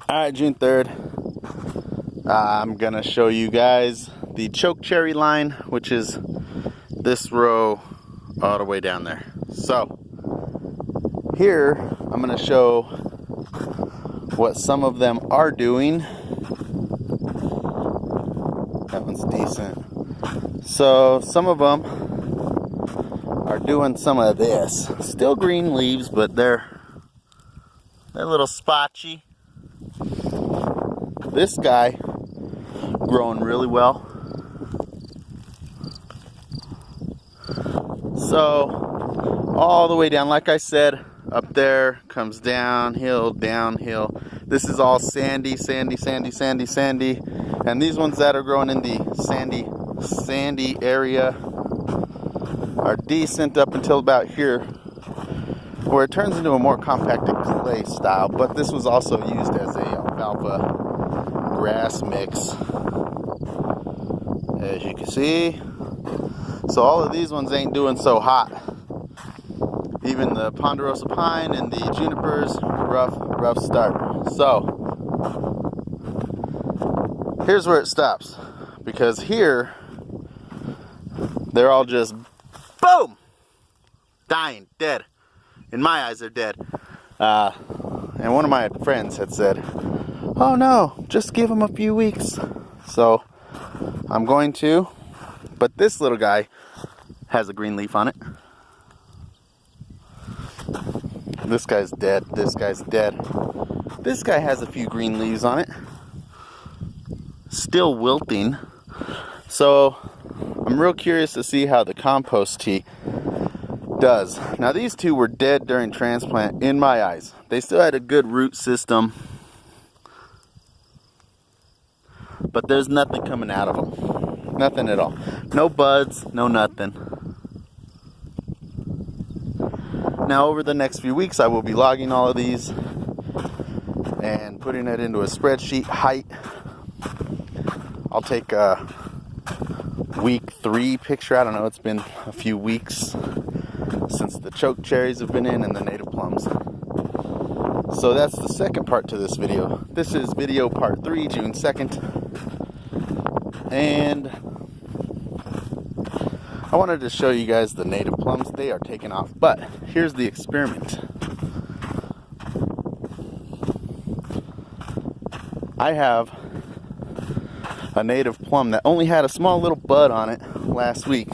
Alright, June 3rd, I'm gonna show you guys the choke cherry line, which is this row all the way down there. So here I'm gonna show what some of them are doing. That one's decent. So some of them are doing some of this. Still green leaves, but they're a little spotchy. This guy growing really well. So all the way down, like I said, up there comes downhill, downhill. This is all sandy, sandy, sandy, sandy, sandy. And these ones that are growing in the sandy area are decent up until about here, where it turns into a more compacted clay style. But this was also used as a alfalfa grass mix, as you can see. So all of these ones ain't doing so hot. Even the ponderosa pine and the junipers, rough start. So here's where it stops, because here they're all just boom, dying, dead. In my eyes, they're dead. And one of my friends had said, "Oh no, just give them a few weeks." So I'm going to, but this little guy has a green leaf on it. This guy's dead. This guy's dead. This guy has a few green leaves on it. Still wilting. So I'm real curious to see how the compost tea does. Now these two were dead during transplant in my eyes. They still had a good root system, but there's nothing coming out of them. Nothing at all. No buds, no nothing. Now over the next few weeks I will be logging all of these and putting it into a spreadsheet. Height, I'll take a week 3 picture. I don't know, it's been a few weeks since the choke cherries have been in and the native plums. So that's the second part to this video. This is video part 3, June 2nd. And I wanted to show you guys the native plums. They are taking off. But here's the experiment. I have a native plum that only had a small little bud on it last week.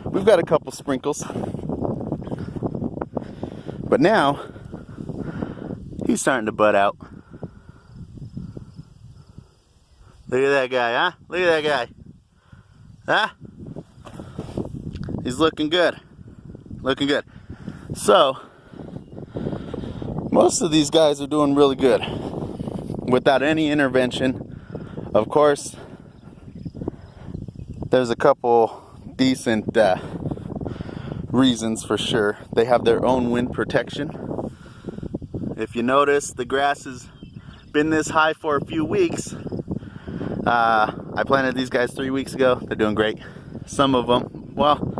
We've got a couple sprinkles. But now he's starting to bud out. Look at that guy, huh? Look at that guy. Huh? He's looking good. Looking good. So, most of these guys are doing really good without any intervention. Of course, there's a couple decent reasons for sure. They have their own wind protection. If you notice, the grass has been this high for a few weeks. I planted these guys 3 weeks ago. They're doing great. Some of them, well,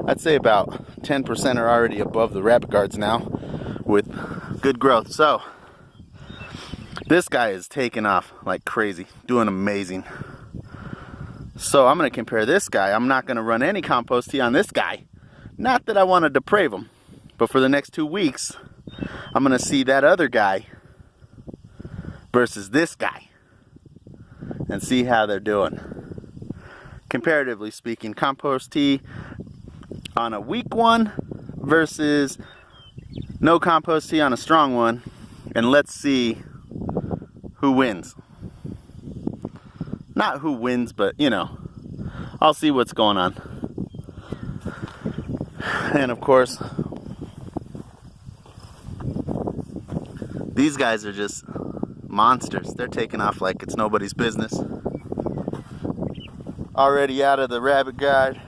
I'd say about 10% are already above the rabbit guards now with good growth. So this guy is taking off like crazy, doing amazing. So I'm going to compare this guy. I'm not going to run any compost tea on this guy. Not that I want to deprave him, but for the next 2 weeks, I'm going to see that other guy versus this guy and see how they're doing. Comparatively speaking, compost tea on a weak one versus no compost tea on a strong one, and let's see who wins. Not who wins, but you know, I'll see what's going on. And of course, these guys are just monsters. They're taking off like it's nobody's business. Already out of the rabbit guard.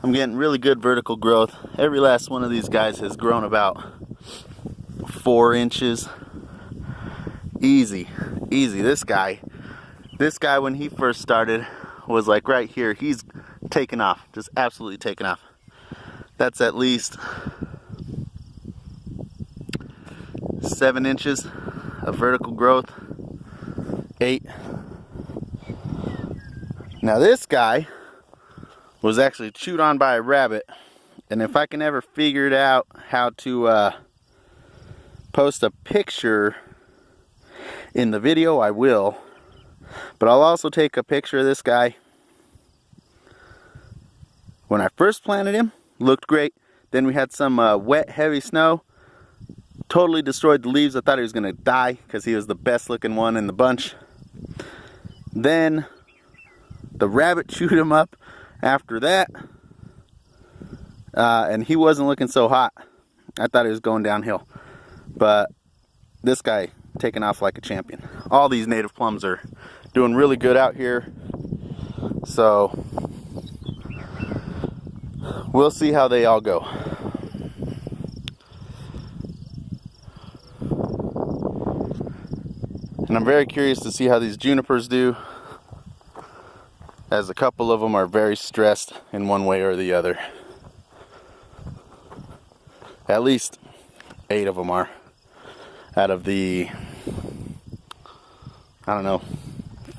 I'm getting really good vertical growth. Every last one of these guys has grown about 4 inches. Easy, easy. This guy when he first started was like right here. He's taken off, just absolutely taken off. That's at least 7 inches. a vertical growth, 8. Now this guy was actually chewed on by a rabbit, and if I can ever figure it out how to post a picture in the video, I will. But I'll also take a picture of this guy. When I first planted him, looked great. Then we had some wet, heavy snow. Totally destroyed the leaves. I thought he was gonna die because he was the best looking one in the bunch. Then the rabbit chewed him up after that. And he wasn't looking so hot. I thought he was going downhill. But this guy taking off like a champion. All these native plums are doing really good out here. So we'll see how they all go. And I'm very curious to see how these junipers do, as a couple of them are very stressed in one way or the other. At least 8 of them are. Out of the, I don't know,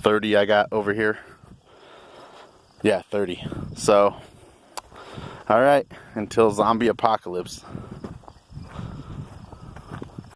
30 I got over here. Yeah, 30. So, alright, until zombie apocalypse.